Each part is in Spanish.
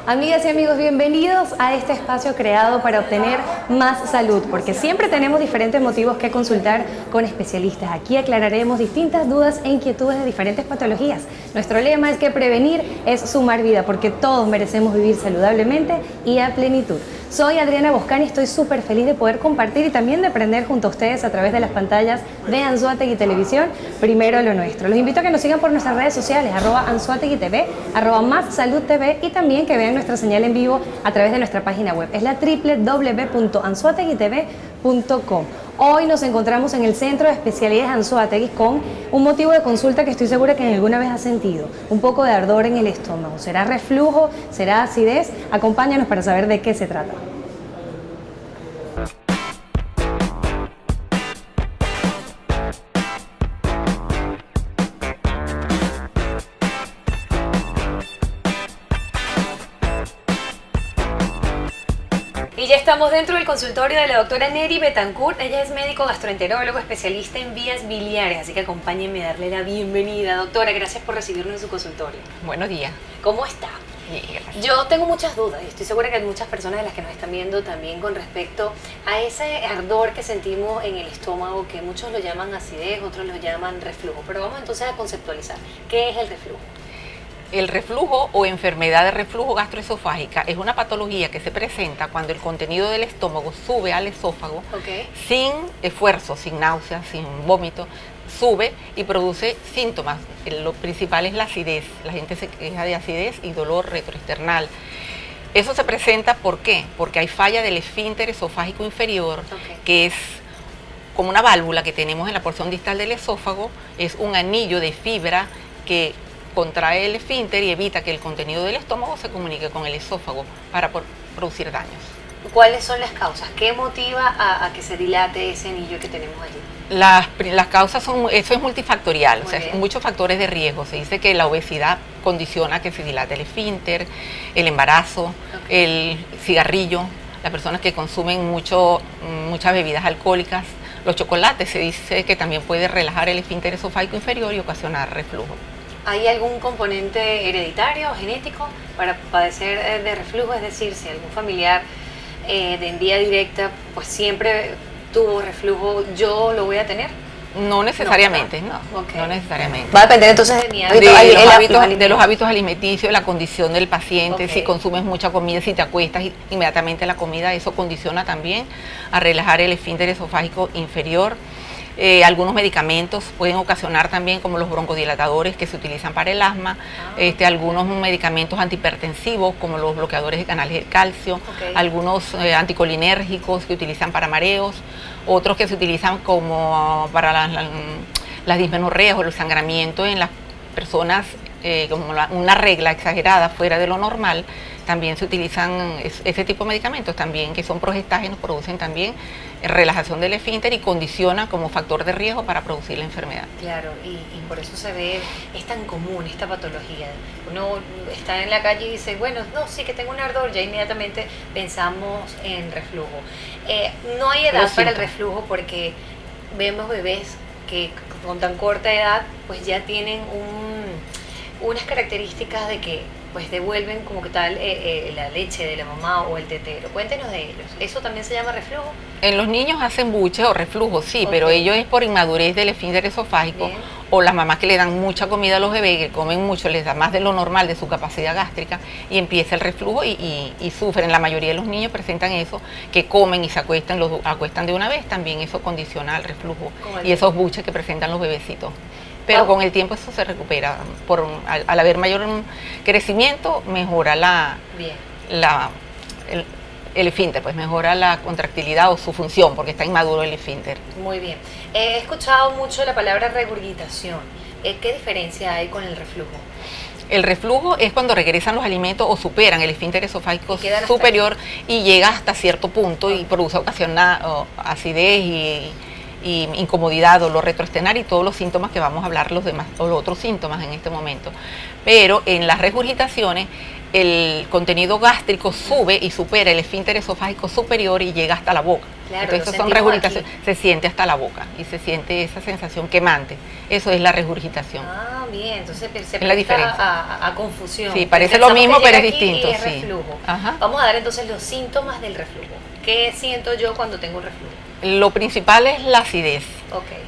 Amigas y amigos, bienvenidos a este espacio creado para obtener más salud, porque siempre tenemos diferentes motivos que consultar con especialistas. Aquí aclararemos distintas dudas e inquietudes de diferentes patologías. Nuestro lema es que prevenir es sumar vida, porque todos merecemos vivir saludablemente y a plenitud. Soy Adriana Boscani y estoy súper feliz de poder compartir y también de aprender junto a ustedes a través de las pantallas de Anzoátegui Televisión, primero lo nuestro. Los invito a que nos sigan por nuestras redes sociales, @Anzoátegui TV, @MásSaludTV, y también que vean nuestra señal en vivo a través de nuestra página web. Es la www.anzoateguitv.com. Hoy nos encontramos en el Centro de Especialidades Anzoátegui con un motivo de consulta que estoy segura que alguna vez has sentido, un poco de ardor en el estómago. ¿Será reflujo? ¿Será acidez? Acompáñanos para saber de qué se trata. Y ya estamos dentro del consultorio de la doctora Neri Betancourt. Ella es médico gastroenterólogo, especialista en vías biliares, así que acompáñenme a darle la bienvenida. Doctora, gracias por recibirnos en su consultorio. Buenos días. ¿Cómo está? Bien, gracias. Yo tengo muchas dudas y estoy segura que hay muchas personas de las que nos están viendo también con respecto a ese ardor que sentimos en el estómago, que muchos lo llaman acidez, otros lo llaman reflujo. Pero vamos entonces a conceptualizar. ¿Qué es el reflujo? El reflujo o enfermedad de reflujo gastroesofágica es una patología que se presenta cuando el contenido del estómago sube al esófago sin esfuerzo, sin náuseas, sin vómito, sube y produce síntomas. Lo principal es la acidez. La gente se queja de acidez y dolor retroesternal. Eso se presenta, ¿por qué? Porque hay falla del esfínter esofágico inferior, que es como una válvula que tenemos en la porción distal del esófago. Es un anillo de fibra que contrae el esfínter y evita que el contenido del estómago se comunique con el esófago para producir daños. ¿Cuáles son las causas? ¿Qué motiva a que se dilate ese anillo que tenemos allí? Las causas eso es multifactorial, Muy o sea, bien. muchos factores de riesgo. Se dice que la obesidad condiciona que se dilate el esfínter, el embarazo, el cigarrillo, las personas que consumen muchas bebidas alcohólicas, los chocolates, se dice que también puede relajar el esfínter esofágico inferior y ocasionar reflujo. ¿Hay algún componente hereditario, genético, para padecer de reflujo? Es decir, si algún familiar de vía directa pues siempre tuvo reflujo, ¿yo lo voy a tener? No necesariamente, no Okay. necesariamente. Va a depender entonces de mi hábito, De los hábitos alimenticios, de la condición del paciente. Si consumes mucha comida, si te acuestas inmediatamente a la comida, eso condiciona también a relajar el esfínter esofágico inferior. Algunos medicamentos pueden ocasionar también, como los broncodilatadores que se utilizan para el asma, algunos medicamentos antihipertensivos como los bloqueadores de canales de calcio, algunos anticolinérgicos que utilizan para mareos, otros que se utilizan como para las dismenorreas o el sangramiento en las personas como una regla exagerada fuera de lo normal. También se utilizan ese tipo de medicamentos también, que son progestágenos, producen también relajación del esfínter y condicionan como factor de riesgo para producir la enfermedad. Claro, y por eso es tan común esta patología. Uno está en la calle y dice, bueno, no, sí que tengo un ardor, ya inmediatamente pensamos en reflujo. No hay edad para el reflujo, porque vemos bebés que con tan corta edad pues ya tienen unas características de que pues devuelven como que tal la leche de la mamá o el tetero. Cuéntenos de ellos. ¿Eso también se llama reflujo? En los niños hacen buche o reflujo, sí, pero ello es por inmadurez del esfínter esofágico. O las mamás que le dan mucha comida a los bebés, que comen mucho, les da más de lo normal de su capacidad gástrica y empieza el reflujo y sufren. La mayoría de los niños presentan eso, que comen y se acuestan, los acuestan de una vez, también eso condiciona el reflujo y esos buches que presentan los bebecitos. Pero con el tiempo eso se recupera. Al haber mayor crecimiento, mejora el esfínter, pues mejora la contractilidad o su función, porque está inmaduro el esfínter. Muy bien. He escuchado mucho la palabra regurgitación. ¿Qué diferencia hay con el reflujo? El reflujo es cuando regresan los alimentos o superan el esfínter esofágico superior y llega hasta cierto punto y ocasiona acidez y incomodidad, dolor retroesternal y todos los síntomas que vamos a hablar los demás o los otros síntomas en este momento. Pero en las regurgitaciones el contenido gástrico sube y supera el esfínter esofágico superior y llega hasta la boca. Claro, entonces esas son regurgitaciones, se siente hasta la boca y se siente esa sensación quemante. Eso es la regurgitación. Ah, bien, entonces se es la diferencia. A confusión. Sí, parece lo mismo, pero es distinto. Y es reflujo. Ajá. Vamos a dar entonces los síntomas del reflujo. ¿Qué siento yo cuando tengo un reflujo? Lo principal es la acidez,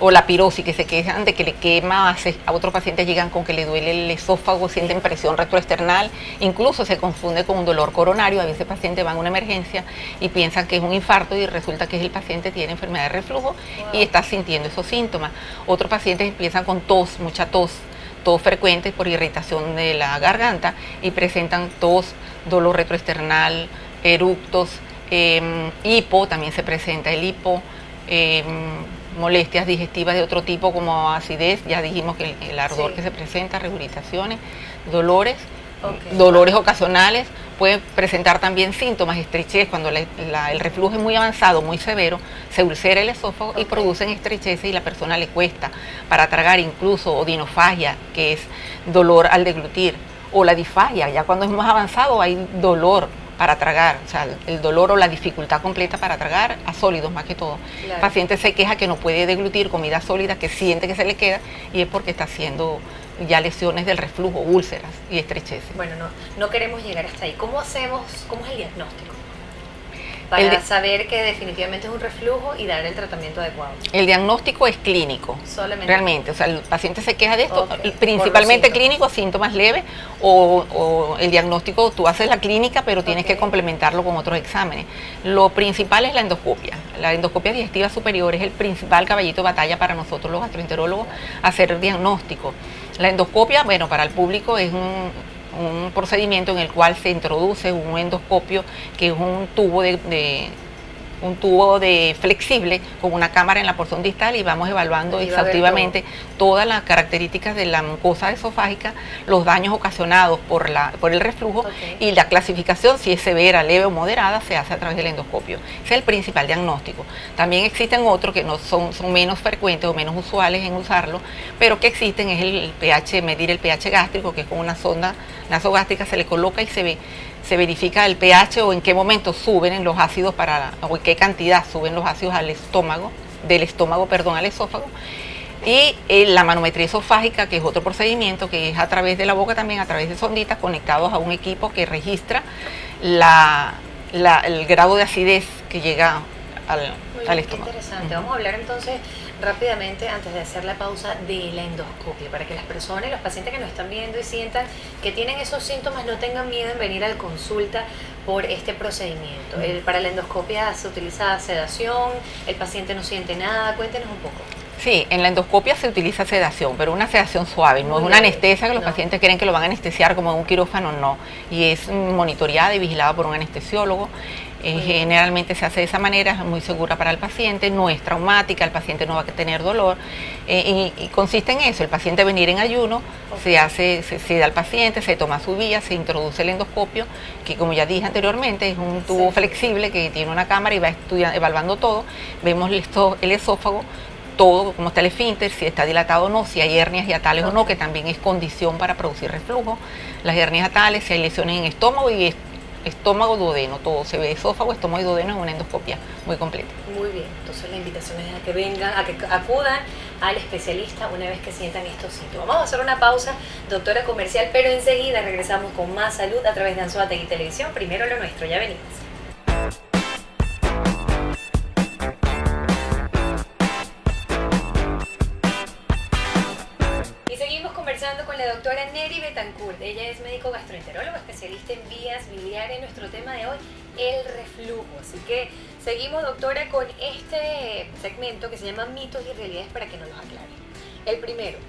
o la pirosis, que se quejan de que le quema. A otros pacientes llegan con que le duele el esófago, sienten presión retroesternal, incluso se confunde con un dolor coronario. A veces pacientes van a una emergencia y piensan que es un infarto y resulta que el paciente tiene enfermedad de reflujo y está sintiendo esos síntomas. Otros pacientes empiezan con tos, mucha tos frecuente por irritación de la garganta y presentan tos, dolor retroesternal, eructos, hipo, también se presenta el hipo, molestias digestivas de otro tipo como acidez, ya dijimos que el ardor que se presenta, regurgitaciones, dolores, dolores ocasionales, pueden presentar también síntomas, estrechez, cuando el reflujo es muy avanzado, muy severo, se ulcera el esófago y producen estrechez y la persona le cuesta para tragar, incluso odinofagia, que es dolor al deglutir, o la disfagia, ya cuando es más avanzado hay dolor para tragar, o sea, el dolor o la dificultad completa para tragar a sólidos más que todo. Claro. El paciente se queja que no puede deglutir comida sólida, que siente que se le queda y es porque está haciendo ya lesiones del reflujo, úlceras y estrecheces. Bueno, no queremos llegar hasta ahí. ¿Cómo hacemos, cómo es el diagnóstico? Para saber que definitivamente es un reflujo y dar el tratamiento adecuado. El diagnóstico es clínico. Solamente. Realmente, o sea, el paciente se queja de esto, principalmente clínico, síntomas leves, o el diagnóstico, tú haces la clínica, pero tienes que complementarlo con otros exámenes. Lo principal es la endoscopia. La endoscopia digestiva superior es el principal caballito de batalla para nosotros los gastroenterólogos, hacer el diagnóstico. La endoscopia, bueno, para el público es un procedimiento en el cual se introduce un endoscopio, que es un tubo de flexible con una cámara en la porción distal y vamos evaluando exhaustivamente todas las características de la mucosa esofágica, los daños ocasionados por el reflujo y la clasificación, si es severa, leve o moderada, se hace a través del endoscopio. Ese es el principal diagnóstico. También existen otros que no son menos frecuentes o menos usuales en usarlo, pero que existen, es el pH, medir el pH gástrico, que es con una sonda nasogástrica, se le coloca y se verifica el pH o en qué momento suben los ácidos o en qué cantidad suben los ácidos al estómago, al esófago. Y la manometría esofágica, que es otro procedimiento que es a través de la boca también, a través de sonditas conectados a un equipo que registra el grado de acidez que llega al estómago. Interesante. Vamos a hablar entonces rápidamente, antes de hacer la pausa, de la endoscopia, para que las personas, los pacientes que nos están viendo y sientan que tienen esos síntomas, no tengan miedo en venir a la consulta por este procedimiento. Para la endoscopia se utiliza sedación, el paciente no siente nada, cuéntenos un poco. Sí, en la endoscopia se utiliza sedación, pero una sedación suave, no es una anestesia que los pacientes creen que lo van a anestesiar como en un quirófano, no. Y es monitoreada y vigilada por un anestesiólogo. Generalmente se hace de esa manera, es muy segura para el paciente, no es traumática, el paciente no va a tener dolor. Y consiste en eso, el paciente venir en ayuno, se da al paciente, se toma su vía, se introduce el endoscopio, que como ya dije anteriormente, es un tubo flexible que tiene una cámara y va evaluando todo. Vemos el esófago, todo, cómo está el esfínter, si está dilatado o no, si hay hernias hiatales o no, que también es condición para producir reflujo. Las hernias hiatales, si hay lesiones en estómago y estómago, duodeno, todo se ve, esófago, estómago y duodeno en una endoscopia muy completa. Muy bien, entonces la invitación es a que vengan, a que acudan al especialista una vez que sientan estos síntomas. Vamos a hacer una pausa, doctora comercial, pero enseguida regresamos con más salud a través de Anzoátegui Televisión. Primero lo nuestro, ya venimos. Con la doctora Neri Betancourt. Ella es médico gastroenterólogo, especialista en vías biliares. Nuestro tema de hoy, el reflujo. Así que seguimos, doctora, con este segmento que se llama mitos y realidades para que nos los aclare. El primero,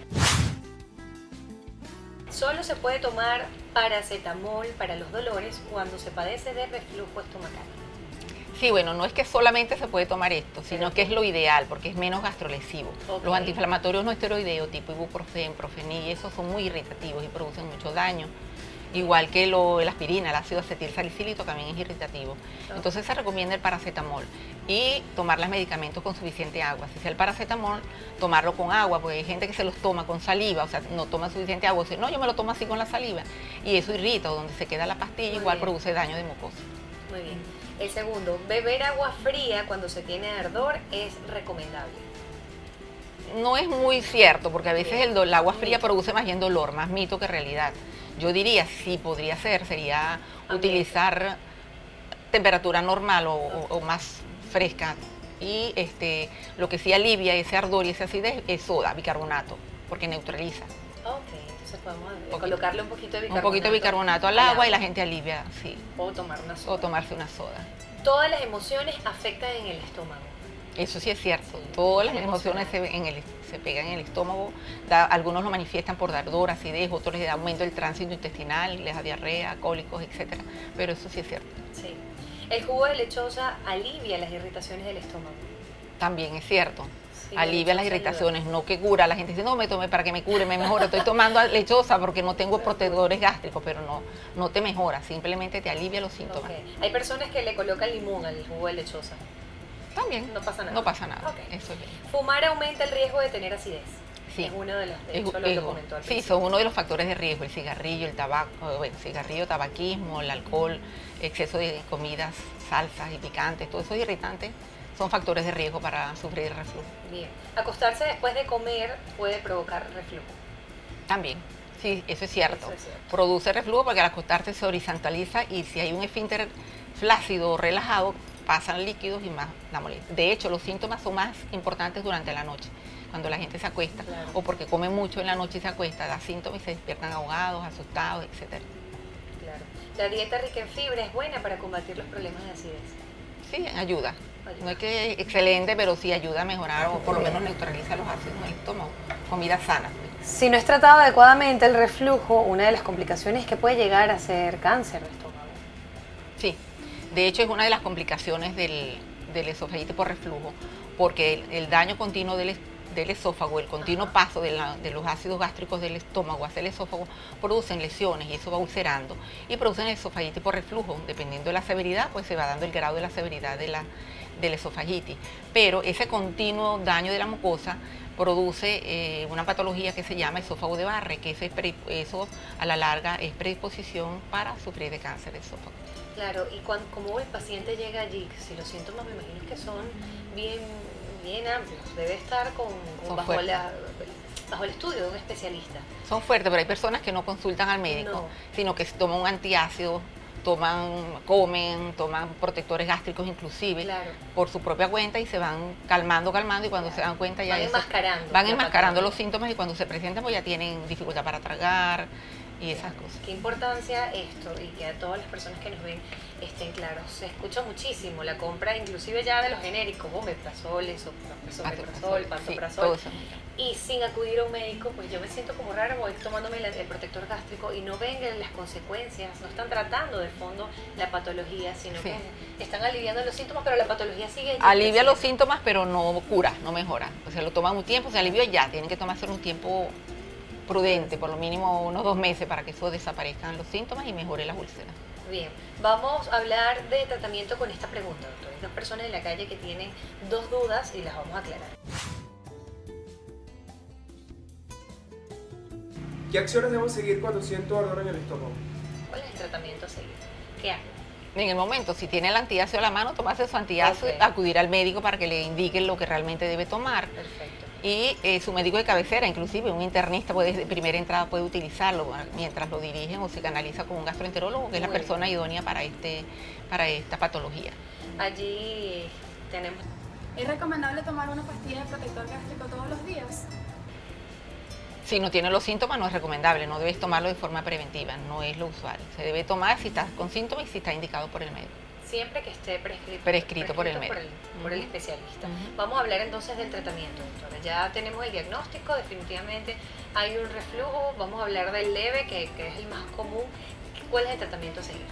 solo se puede tomar paracetamol para los dolores cuando se padece de reflujo estomacal. Sí, bueno, no es que solamente se puede tomar esto, sino que es lo ideal, porque es menos gastrolesivo. Los antiinflamatorios no esteroideos, tipo ibuprofeno, profenil, esos son muy irritativos y producen mucho daño. Igual que la aspirina, el ácido acetilsalicílico también es irritativo. Entonces se recomienda el paracetamol y tomar los medicamentos con suficiente agua. Si sea el paracetamol, tomarlo con agua, porque hay gente que se los toma con saliva, o sea, no toma suficiente agua. O sea, no, yo me lo tomo así con la saliva y eso irrita, o donde se queda la pastilla, igual produce daño de mucosa. Muy bien. El segundo, beber agua fría cuando se tiene ardor es recomendable. No es muy cierto, porque a veces el agua fría produce más bien dolor, más mito que realidad. Yo diría, sí podría ser, sería utilizar temperatura normal o más fresca. Y lo que sí alivia ese ardor y esa acidez es soda, bicarbonato, porque neutraliza. Ok, entonces podemos colocarle un poquito de bicarbonato. Un poquito de bicarbonato al agua y la gente alivia, sí. O tomar una soda. O tomarse una soda. Todas las emociones afectan en el estómago. Eso sí es cierto, todas las emociones se pegan en el estómago, algunos lo manifiestan por ardor, acidez, otros les da aumento del tránsito intestinal, les da diarrea, cólicos, etc. Pero eso sí es cierto. Sí. El jugo de lechosa alivia las irritaciones del estómago. También es cierto, sí, alivia las irritaciones, no que cura. La gente dice, no, me tomé para que me cure, me mejora, estoy tomando lechosa porque no tengo protectores gástricos, pero no te mejora, simplemente te alivia los síntomas. Okay. Hay personas que le colocan limón al jugo de lechosa. También. No pasa nada. No pasa nada. Okay. Eso es bien. Fumar aumenta el riesgo de tener acidez. Sí. Es uno de los, de hecho, lo comentó al sí, son uno de los factores de riesgo, el cigarrillo, el tabaco, tabaquismo, el alcohol, exceso de comidas, salsas y picantes, todos esos irritantes son factores de riesgo para sufrir reflujo. Bien. Acostarse después de comer puede provocar reflujo. También. Sí, eso es cierto. Eso es cierto. Produce reflujo porque al acostarse se horizontaliza y si hay un esfínter flácido o relajado, pasan líquidos y más la molestia. De hecho, los síntomas son más importantes durante la noche, cuando la gente se acuesta, claro, o porque come mucho en la noche y se acuesta, da síntomas y se despiertan ahogados, asustados, etc. Claro. La dieta rica en fibra es buena para combatir los problemas de acidez. Sí, ayuda. No es que excelente, pero sí ayuda a mejorar o por lo menos neutraliza los ácidos en el estómago. Comida sana. Si no es tratado adecuadamente el reflujo, una de las complicaciones es que puede llegar a ser cáncer de estómago. Sí, de hecho es una de las complicaciones del esofagitis por reflujo, porque el daño continuo del esófago, el continuo paso de los ácidos gástricos del estómago hacia el esófago, producen lesiones y eso va ulcerando y producen esofagitis por reflujo. Dependiendo de la severidad, pues se va dando el grado de la severidad del esofagitis. Pero ese continuo daño de la mucosa produce una patología que se llama esófago de Barre, que eso a la larga es predisposición para sufrir de cáncer de esófago. Claro, y como el paciente llega allí, si los síntomas me imagino que son bien amplios, debe estar bajo el estudio de un especialista. Son fuertes, pero hay personas que no consultan al médico, sino que toman un antiácido, comen, toman protectores gástricos inclusive, por su propia cuenta y se van calmando y cuando se dan cuenta ya van enmascarando los síntomas y cuando se presentan pues ya tienen dificultad para tragar y esas cosas. Qué importancia esto y que a todas las personas que nos ven estén claros. Se escucha muchísimo la compra inclusive ya de los genéricos, omeprazol, esomeprazol, pantoprazol, y sin acudir a un médico, pues yo me siento como raro, voy tomándome el protector gástrico y no ven las consecuencias, no están tratando de fondo la patología, sino que están aliviando los síntomas, pero la patología sigue. Alivia los síntomas, pero no cura, no mejora. O sea, lo toman un tiempo, se alivió ya, tienen que tomarse un tiempo prudente, por lo mínimo unos 2 meses para que eso desaparezcan los síntomas y mejore las úlceras. Bien, vamos a hablar de tratamiento con esta pregunta, doctor. Hay 2 personas en la calle que tienen 2 dudas y las vamos a aclarar. ¿Qué acciones debo seguir cuando siento ardor en el estómago? ¿Cuál es el tratamiento a seguir? ¿Qué hago? En el momento, si tiene el antiácido a la mano, tomarse su antiácido, acudir al médico para que le indiquen lo que realmente debe tomar. Perfecto. Y su médico de cabecera, inclusive un internista de primera entrada puede utilizarlo mientras lo dirigen o se canaliza con un gastroenterólogo, que es la persona idónea para esta patología. Allí tenemos... ¿Es recomendable tomar una pastilla de protector gástrico todos los días? Si no tiene los síntomas no es recomendable, no debes tomarlo de forma preventiva, no es lo usual. Se debe tomar si estás con síntomas y si está indicado por el médico. Siempre que esté prescrito por el médico. Por el especialista. Vamos a hablar entonces del tratamiento, doctora. Ya tenemos el diagnóstico, definitivamente hay un reflujo. Vamos a hablar del leve, que es el más común. ¿Cuál es el tratamiento a seguir?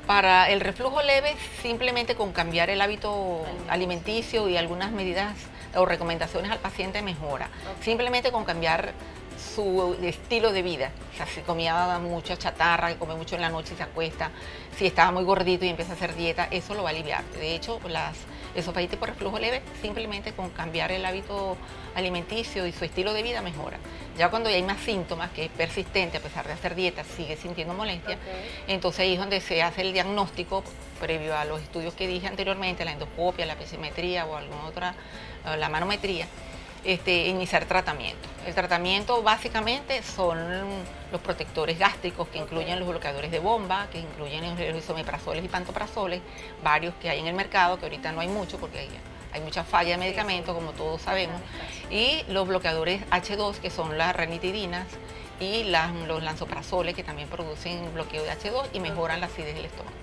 Para el reflujo leve, simplemente con cambiar el hábito alimenticio y algunas medidas o recomendaciones al paciente mejora. Simplemente con cambiar su estilo de vida. O sea, si comía mucha chatarra, que come mucho en la noche y se acuesta, si estaba muy gordito y empieza a hacer dieta, eso lo va a aliviar. De hecho, las esofagitis por reflujo leve, simplemente con cambiar el hábito alimenticio y su estilo de vida mejora. Ya cuando hay más síntomas, que es persistente, a pesar de hacer dieta, sigue sintiendo molestia, entonces ahí es donde se hace el diagnóstico previo a los estudios que dije anteriormente, la endoscopia, la pesimetría o alguna otra, la manometría, iniciar tratamiento. El tratamiento básicamente son los protectores gástricos, que incluyen los bloqueadores de bomba, que incluyen los isomeprazoles y pantoprazoles, varios que hay en el mercado, que ahorita no hay mucho porque hay mucha falla de medicamentos, como todos sabemos, y los bloqueadores H2, que son las ranitidinas, y los lanzoprazoles, que también producen bloqueo de H2 y mejoran la acidez del estómago.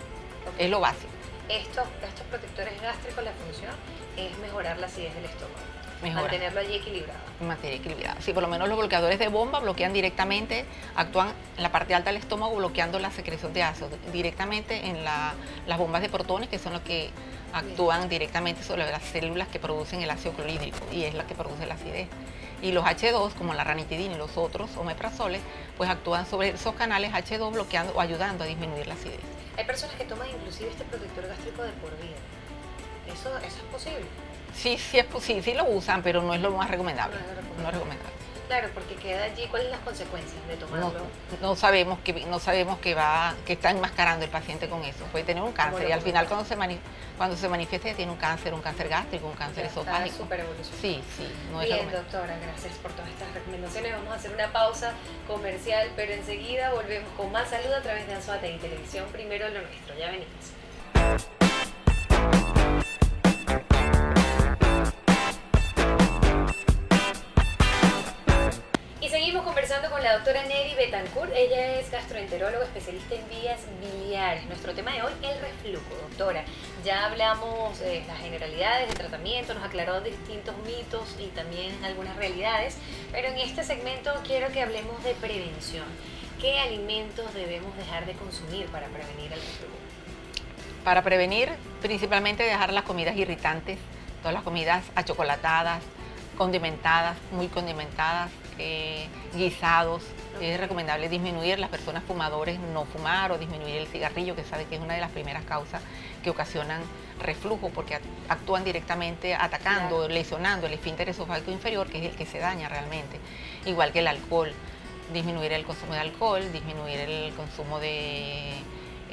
Es lo básico. Estos protectores gástricos, la función es mejorar la acidez del estómago. Mantenerlo allí equilibrado. Mantener equilibrado. Sí, por lo menos los bloqueadores de bomba bloquean directamente, actúan en la parte alta del estómago bloqueando la secreción de ácido, directamente en las bombas de protones, que son los que actúan directamente sobre las células que producen el ácido clorhídrico y es la que produce la acidez. Y los H2, como la ranitidina y los otros omeprazoles, pues actúan sobre esos canales H2 bloqueando o ayudando a disminuir la acidez. Hay personas que toman inclusive este protector gástrico de por vida. ¿Eso es posible? Sí, sí es posible, sí lo usan, pero no es lo más recomendable. No es recomendable. Claro, porque queda allí. ¿Cuáles son las consecuencias de tomarlo? No sabemos que está enmascarando el paciente con eso. Puede tener un cáncer y al final cuando se manifiesta tiene un cáncer gástrico, un cáncer esofágico. Súper evolución. Sí, no es bien, doctora, gracias por todas estas recomendaciones. Vamos a hacer una pausa comercial, pero enseguida volvemos con más salud a través de Anzoátegui Televisión. Primero lo nuestro, ya venimos. Y seguimos conversando con la doctora Neri Betancourt. Ella es gastroenteróloga especialista en vías biliares. Nuestro tema de hoy, el reflujo. Doctora, ya hablamos de las generalidades del tratamiento, nos aclaró distintos mitos y también algunas realidades, pero en este segmento quiero que hablemos de prevención. ¿Qué alimentos debemos dejar de consumir para prevenir el reflujo? Para prevenir, principalmente dejar las comidas irritantes, todas las comidas achocolatadas, condimentadas, muy condimentadas, guisados. Es recomendable disminuir, las personas fumadores no fumar o disminuir el cigarrillo, que sabe que es una de las primeras causas que ocasionan reflujo porque actúan directamente atacando, lesionando el esfínter esofágico inferior, que es el que se daña realmente. Igual que el alcohol, disminuir el consumo de alcohol, disminuir el consumo de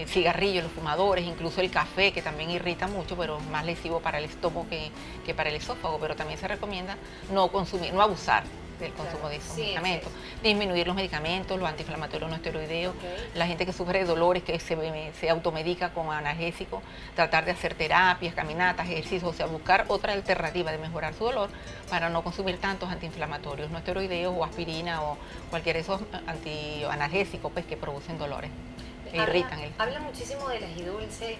cigarrillo, los fumadores, incluso el café, que también irrita mucho, pero es más lesivo para el estómago que para el esófago, pero también se recomienda no consumir, no abusar del consumo de esos medicamentos. Disminuir los medicamentos, los antiinflamatorios no esteroideos, la gente que sufre de dolores, que se automedica con analgésicos, tratar de hacer terapias, caminatas, ejercicios, o sea, buscar otra alternativa de mejorar su dolor para no consumir tantos antiinflamatorios no esteroideos o aspirina o cualquiera de esos analgésicos pues, que producen dolores. Habla muchísimo del agridulce,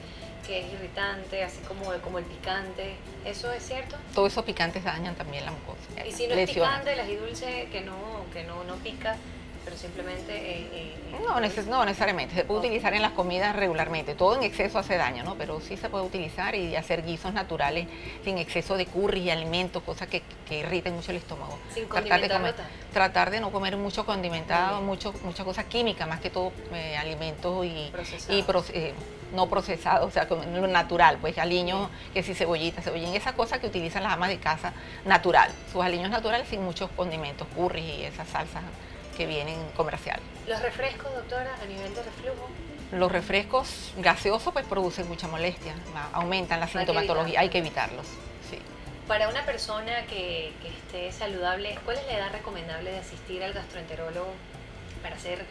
que es irritante, así como el picante. ¿Eso es cierto? Todos esos picantes dañan también la mucosa. Y si no es picante, el agridulce que no pica, pero simplemente... No necesariamente, se puede utilizar en las comidas regularmente, todo en exceso hace daño, ¿no? Pero sí se puede utilizar y hacer guisos naturales sin exceso de curry y alimentos, cosas que irriten mucho el estómago. Sin tratar de no comer mucho condimentado, mucha cosa química, más que todo alimentos no procesados, o sea, lo natural, pues aliños, que si cebollín, esas cosas que utilizan las amas de casa natural, sus aliños naturales sin muchos condimentos, curry y esas salsas que vienen comercial. ¿Los refrescos, doctora, a nivel de reflujo? Los refrescos gaseosos pues producen mucha molestia, aumentan la sintomatología, hay que evitarlos. Sí. Para una persona que esté saludable, ¿cuál es la edad recomendable de asistir al gastroenterólogo para ser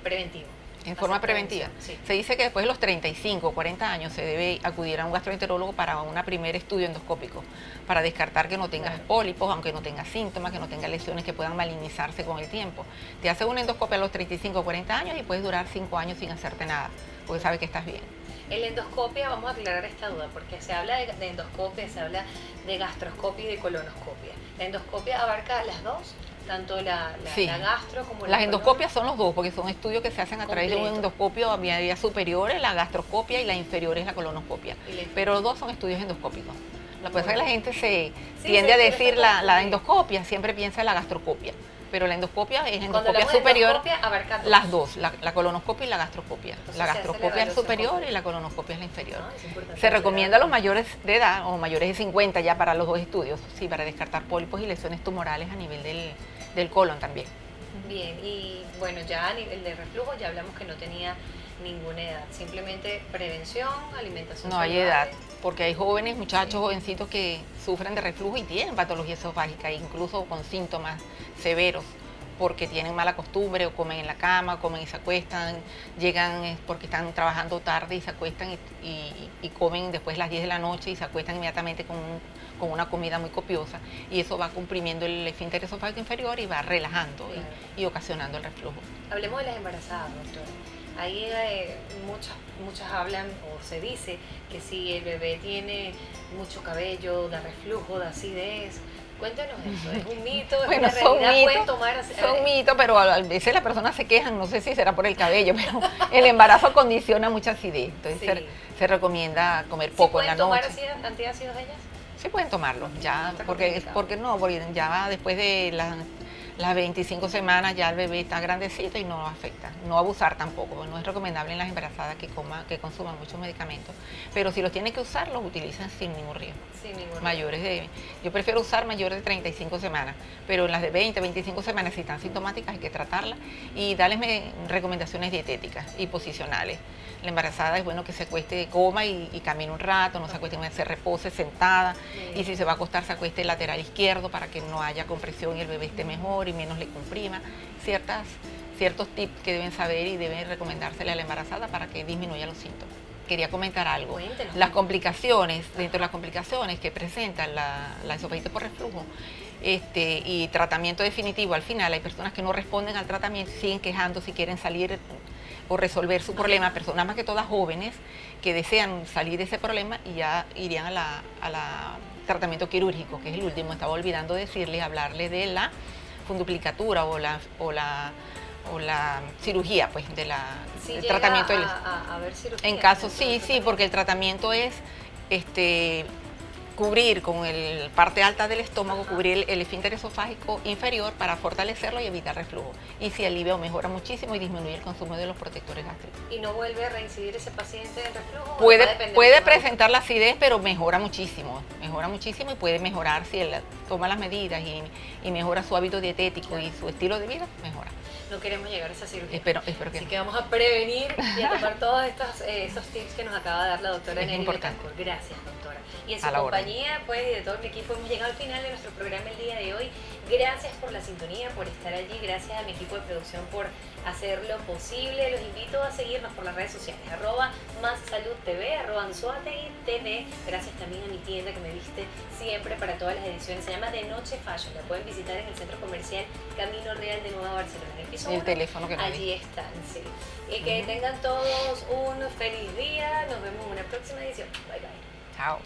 preventivo? En forma preventiva. Sí. Se dice que después de los 35 o 40 años se debe acudir a un gastroenterólogo para un primer estudio endoscópico, para descartar que no tengas pólipos, aunque no tengas síntomas, que no tengas lesiones que puedan malignizarse con el tiempo. Te hace una endoscopia a los 35 o 40 años y puedes durar 5 años sin hacerte nada, porque sabes que estás bien. En la endoscopia, vamos a aclarar esta duda, porque se habla de endoscopia, se habla de gastroscopia y de colonoscopia. ¿La endoscopia abarca las dos? Tanto la gastro como las endoscopias son los dos, porque son estudios que se hacen a través de un endoscopio a vía superior, la gastroscopia, y la inferior es la colonoscopia. Pero los dos son estudios endoscópicos. Lo que pasa es que la gente tiende a decir la endoscopia, siempre piensa en la gastroscopia. pero la endoscopia es Cuando endoscopia hablamos de superior, endoscopia, abarca dos. las dos, la colonoscopia y la gastroscopia. Entonces La se hace la gastroscopia es la evaluación superior completa. y la colonoscopia es la inferior. Ah, es importante Se recomienda a los considerar. mayores de edad o mayores de 50 ya para los dos estudios, sí, para descartar pólipos y lesiones tumorales a nivel del colon también. Bien, y bueno, ya a nivel de reflujo ya hablamos que no tenía ninguna edad, simplemente prevención, alimentación No hay saludable. edad, porque hay jóvenes, muchachos, jovencitos que sufren de reflujo y tienen patología esofágica, incluso con síntomas severos, porque tienen mala costumbre o comen en la cama, comen y se acuestan, llegan porque están trabajando tarde y se acuestan y comen después las 10 de la noche y se acuestan inmediatamente con una comida muy copiosa, y eso va comprimiendo el esfínter esofágico inferior y va relajando Claro. y ocasionando el reflujo. Hablemos de las embarazadas, doctora. Ahí muchas hablan o se dice que si el bebé tiene mucho cabello, da reflujo, da acidez. Cuéntanos eso, ¿es un mito? ¿Es Bueno, una realidad? son ¿Pueden mitos, tomar son mitos, pero a veces las personas se quejan, no sé si será por el cabello, pero el embarazo condiciona mucha acidez, entonces Sí. se recomienda comer ¿Sí poco en la pueden tomar noche. antiácidos ellas? Sí pueden tomarlo, ya, Está porque complicado. ya va después de las 25 semanas ya el bebé está grandecito y no afecta. No abusar tampoco, no es recomendable en las embarazadas que consuman muchos medicamentos, pero si los tienen que usar, los utilizan sin ningún riesgo. Sin ningún Yo prefiero usar mayores de 35 semanas, pero en las de 20, 25 semanas, si están sintomáticas, hay que tratarlas y darles recomendaciones dietéticas y posicionales. La embarazada es bueno que se acueste, coma y camine un rato, no se acueste, se repose sentada, y si se va a acostar, se acueste lateral izquierdo para que no haya compresión y el bebé esté mejor y menos le comprima. Ciertos tips que deben saber y deben recomendársele a la embarazada para que disminuya los síntomas. Quería comentar algo. Cuéntenos. Las complicaciones, dentro de las complicaciones que presenta la esofagitis por reflujo, y tratamiento definitivo, al final hay personas que no responden al tratamiento, siguen quejando si quieren salir o resolver su problema, personas más que todas jóvenes que desean salir de ese problema y ya irían a la tratamiento quirúrgico, que es el último. Estaba olvidando hablarle de la funduplicatura o la cirugía, pues, Sí, del llega tratamiento a ver cirugía. en caso, dentro del sí, porque el tratamiento es cubrir con el parte alta del estómago, cubrir el esfínter esofágico inferior para fortalecerlo y evitar reflujo. Y se alivia o mejora muchísimo y disminuye el consumo de los protectores gástricos. ¿Y no vuelve a reincidir ese paciente en reflujo? Puede presentar la acidez, pero mejora muchísimo y puede mejorar si él toma las medidas y mejora su hábito dietético y su estilo de vida, mejora. No queremos llegar a esa cirugía. Espero que Así no. que vamos a prevenir y a tomar todos esos tips que nos acaba de dar la doctora Es Nelly importante. Betancourt. Gracias, doctora. Y en su A la orden. compañía, pues, y de todo mi equipo, hemos llegado al final de nuestro programa el día de hoy. Gracias por la sintonía, por estar allí. Gracias a mi equipo de producción por hacerlo posible. Los invito a seguirnos por las redes sociales, @MásSaludTV, @AnzuateguiTV. Gracias también a mi tienda que me viste siempre para todas las ediciones. Se llama De Noche Fashion. La pueden visitar en el Centro Comercial Camino Real de Nueva Barcelona. En el piso El 1, teléfono que me allí están, sí. Y que tengan todos un feliz día. Nos vemos en una próxima edición. Bye, bye. Chao.